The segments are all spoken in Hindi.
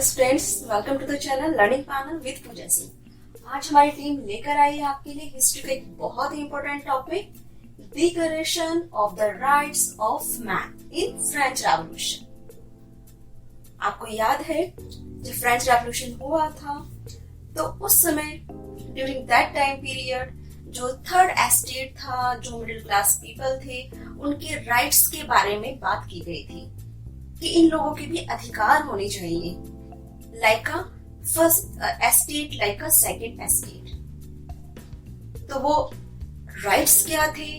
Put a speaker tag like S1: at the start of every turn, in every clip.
S1: Friends, welcome to the channel learning panel with Pooja Singh. आज हमारी टीम लेकर आई है आपके लिए हिस्ट्री का एक बहुत ही important topic, declaration of the rights of man in French revolution. आपको याद है जब फ्रेंच रेवोल्यूशन हुआ था तो उस समय ड्यूरिंग दैट टाइम पीरियड जो थर्ड एस्टेट था, जो मिडिल क्लास पीपल थे, उनके राइट्स के बारे में बात की गई थी कि इन लोगों के भी अधिकार होने चाहिए, like a first estate, like a second estate. तो वो राइट्स क्या थे,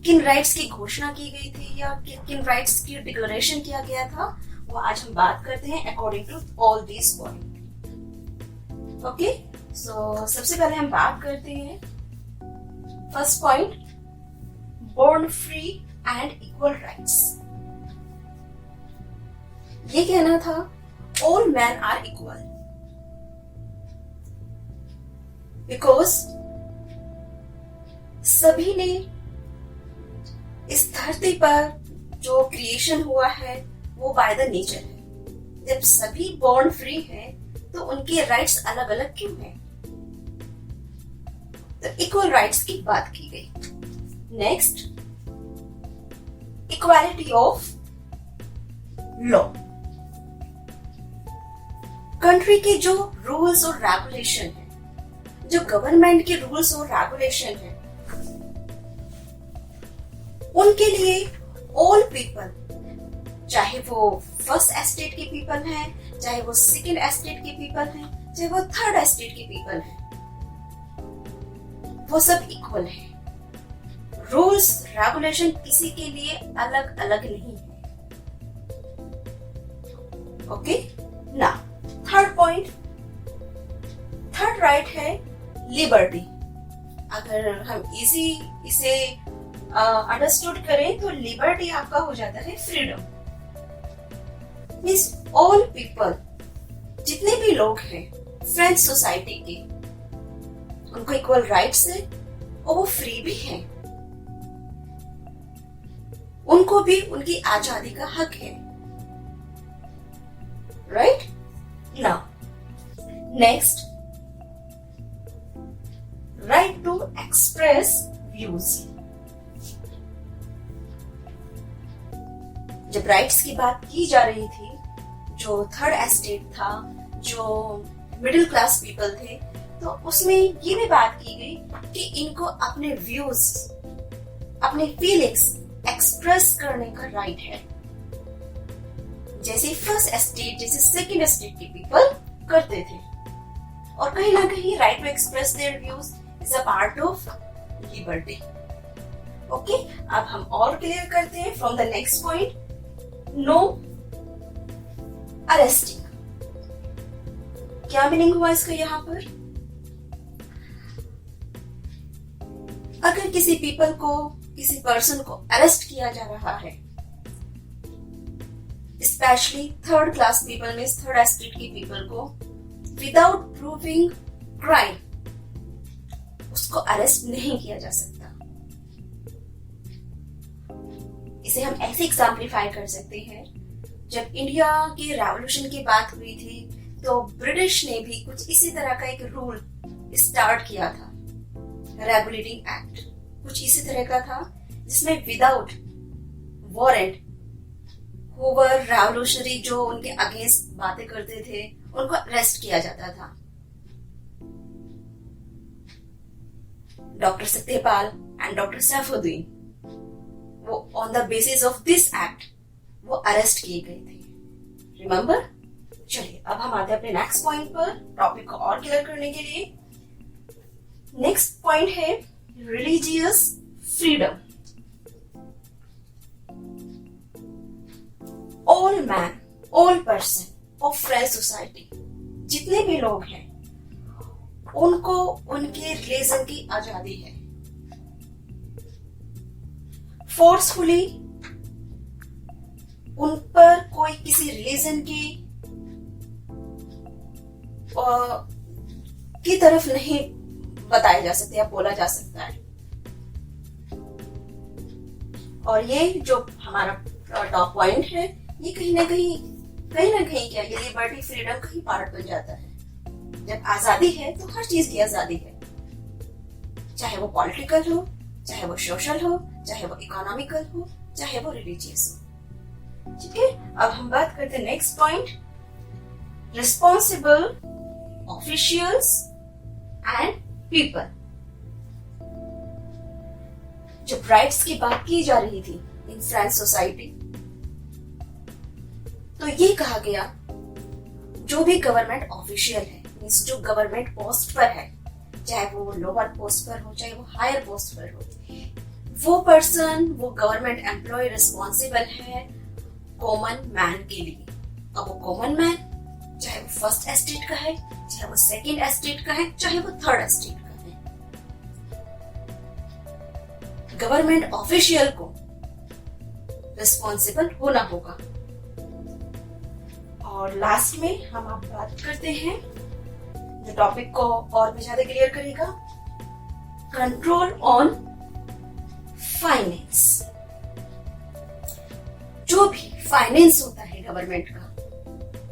S1: किन राइट्स की घोषणा की गई थी या किन राइट्स की डिक्लेरेशन किया गया था, वो आज हम बात करते हैं according to all this point. Okay, so सबसे पहले हम बात करते हैं first point, born free and equal rights. ये कहना था all man are equal because सभी ने इस धरती पर जो क्रिएशन हुआ है वो बाय द नेचर है। जब सभी बॉर्न फ्री हैं तो उनके राइट्स अलग अलग क्यों हैं? तो इक्वल राइट्स की बात की गई। Next, equality of law. Country के जो रूल्स और रेगुलेशन है, जो गवर्नमेंट के रूल्स और रेगुलेशन है, उनके लिए ऑल पीपल, चाहे वो फर्स्ट एस्टेट के पीपल हैं, चाहे वो सेकंड एस्टेट के पीपल हैं, चाहे वो थर्ड एस्टेट के पीपल हैं, वो सब इक्वल हैं। रूल्स रेगुलेशन किसी के लिए अलग अलग नहीं है। ओके, ना थर्ड पॉइंट, थर्ड राइट है लिबर्टी। अगर हम इसे अंडरस्टूड करें तो लिबर्टी आपका हो जाता है फ्रीडम। मीन्स ऑल पीपल, जितने भी लोग हैं फ्रेंच सोसाइटी के, उनको इक्वल राइट्स है और वो फ्री भी हैं। उनको भी उनकी आजादी का हक है। Right? Now, next, right to express views. जब राइट्स की बात की जा रही थी, जो थर्ड एस्टेट था, जो मिडिल क्लास पीपल थे, तो उसमें ये भी बात की गई कि इनको अपने व्यूज, अपने फीलिंग्स एक्सप्रेस करने का राइट है, जैसे फर्स्ट एस्टेट, जैसे सेकंड एस्टेट के पीपल करते थे। और कहीं ना कहीं right to express their views is a part of liberty. Okay, अब हम और क्लियर करते हैं from the next point, no arresting. क्या मीनिंग हुआ इसका यहाँ पर? अगर किसी पीपल को, किसी पर्सन को अरेस्ट किया जा रहा है, स्पेशली थर्ड क्लास पीपल में, थर्ड एस्टेट की पीपल को, विदाउट प्रूविंग क्राइम, उसको अरेस्ट नहीं किया जा सकता। इसे हम ऐसे एग्जाम्पलीफाई कर सकते हैं, जब इंडिया के रेवोल्यूशन की बात हुई थी तो ब्रिटिश ने भी कुछ इसी तरह का एक रूल स्टार्ट किया था, रेगुलेटिंग एक्ट, कुछ इसी तरह का था, जिसमें विदाउट वारंट हुवर रेवोल्यूशनरी जो उनके अगेंस्ट बातें करते थे, उनको अरेस्ट किया जाता था। Doctor Satyapal and doctor Saifuddin, वो on the basis of this act वो अरेस्ट किए गए थे। रिमेंबर? चलिए अब हम आते हैं अपने नेक्स्ट पॉइंट पर, टॉपिक को और क्लियर करने के लिए। नेक्स्ट पॉइंट है religious freedom. All man, all person of French society, जितने भी लोग हैं, उनको उनके रिलीजन की आजादी है। फोर्सफुली उन पर कोई किसी रिलीजन की तरफ नहीं बताया जा सकता या बोला जा सकता है। और ये जो हमारा टॉप पॉइंट है, ये कहीं ना कहीं कहीं ना कहीं क्या ये लिबर्टी फ्रीडम का ही पार्ट बन जाता है। जब आजादी है तो हर चीज की आजादी है, चाहे वो पॉलिटिकल हो, चाहे वो सोशल हो, चाहे वो इकोनॉमिकल हो, चाहे वो रिलीजियस हो। ठीक है, अब हम बात करते हैं next point, responsible officials and people. जब राइट्स की बात की जा रही थी इन फ्रेंच सोसाइटी, तो ये कहा गया जो भी गवर्नमेंट ऑफिशियल है, मींस जो गवर्नमेंट पोस्ट पर है, चाहे वो लोअर पोस्ट पर हो चाहे वो हायर पोस्ट पर हो, वो पर्सन, वो गवर्नमेंट एम्प्लॉय रिस्पॉन्सिबल है कॉमन मैन के लिए। अब वो कॉमन मैन चाहे वो फर्स्ट एस्टेट का है, चाहे वो सेकंड एस्टेट का है, चाहे वो थर्ड एस्टेट का है, गवर्नमेंट ऑफिशियल को रिस्पॉन्सिबल होना होगा। और लास्ट में हम आप बात करते हैं जो टॉपिक को और भी ज्यादा क्लियर करेगा, कंट्रोल ऑन फाइनेंस। जो भी फाइनेंस होता है गवर्नमेंट का,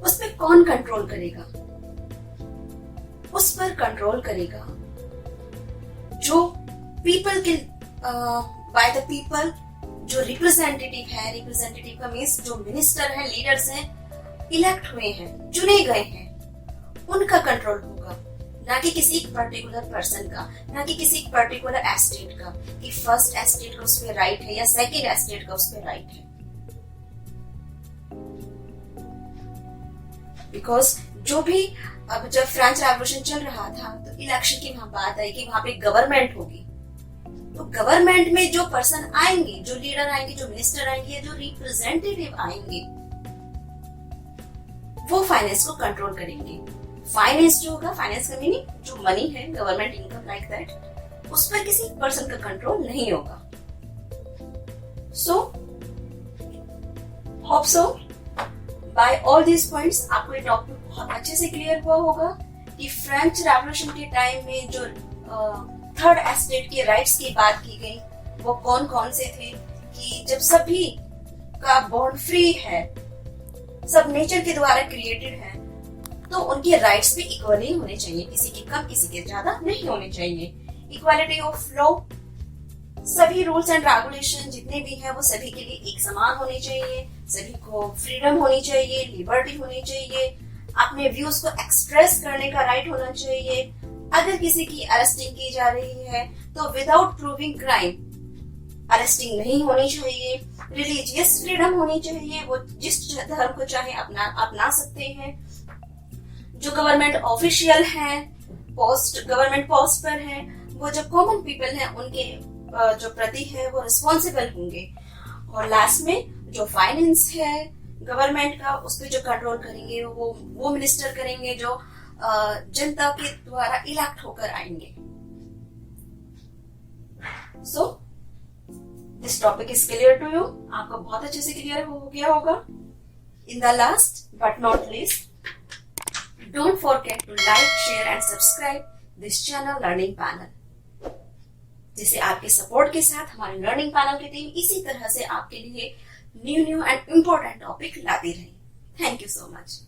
S1: उस पर कौन कंट्रोल करेगा? उस पर कंट्रोल करेगा जो पीपल के बाय द पीपल, जो रिप्रेजेंटेटिव है, रिप्रेजेंटेटिव का मीन्स जो मिनिस्टर है, लीडर्स हैं, इलेक्ट हुए हैं, चुने गए हैं, उनका कंट्रोल होगा, ना कि किसी पर्टिकुलर पर्सन का, ना कि किसी पर्टिकुलर एस्टेट का, कि फर्स्ट एस्टेट का उस पर राइट है या सेकंड एस्टेट का उस पर राइट है। बिकॉज जो भी अब जब फ्रेंच रेवोल्यूशन चल रहा था तो इलेक्शन की वहां बात आई कि वहां पे गवर्नमेंट होगी, तो गवर्नमेंट में जो पर्सन आएंगे, जो लीडर आएंगे, जो मिनिस्टर आएंगे, जो रिप्रेजेंटेटिव आएंगे, वो फाइनेंस को कंट्रोल करेंगे। फाइनेंस जो होगा, फाइनेंस का मीनिंग जो मनी है, गवर्नमेंट इनकम लाइक दैट, उस पर किसी पर्सन का कंट्रोल नहीं होगा। So hope so by all these points आपको ये टॉपिक बहुत अच्छे से क्लियर हुआ होगा कि फ्रेंच रेवोल्यूशन के टाइम में जो थर्ड एस्टेट के राइट्स की बात की गई वो कौन कौन से थे, कि जब सभी का बॉन्ड फ्री है, सब नेचर के द्वारा क्रिएटेड है, तो उनके राइट्स भी इक्वली होने चाहिए, किसी के कम किसी के ज्यादा नहीं होने चाहिए। इक्वालिटी ऑफ लॉ, सभी रूल्स एंड रेगुलेशन जितने भी हैं वो सभी के लिए एक समान होने चाहिए, सभी को फ्रीडम होनी चाहिए, लिबर्टी होनी चाहिए, अपने व्यूज को एक्सप्रेस करने का राइट होना चाहिए। अगर किसी की अरेस्टिंग की जा रही है तो विदाउट प्रूविंग क्राइम अरेस्टिंग नहीं होनी चाहिए। रिलीजियस फ्रीडम होनी चाहिए, वो जिस धर्म को चाहे अपना सकते हैं। जो गवर्नमेंट ऑफिशियल हैं, गवर्नमेंट पोस्ट पर हैं, वो जो कॉमन पीपल हैं उनके जो प्रति है वो रिस्पॉन्सिबल होंगे। और लास्ट में जो फाइनेंस है गवर्नमेंट का, उस पर जो कंट्रोल करेंगे वो मिनिस्टर करेंगे जो जनता के द्वारा इलेक्ट होकर आएंगे। So this topic is clear to you, आपको बहुत अच्छे से क्लियर हो गया होगा। In the last but not least, don't forget to like, share and subscribe this channel learning panel, जिसे आपके सपोर्ट के साथ हमारे लर्निंग पैनल की टीम इसी तरह से आपके लिए न्यू एंड इम्पोर्टेंट टॉपिक लाती रहे। Thank you so much.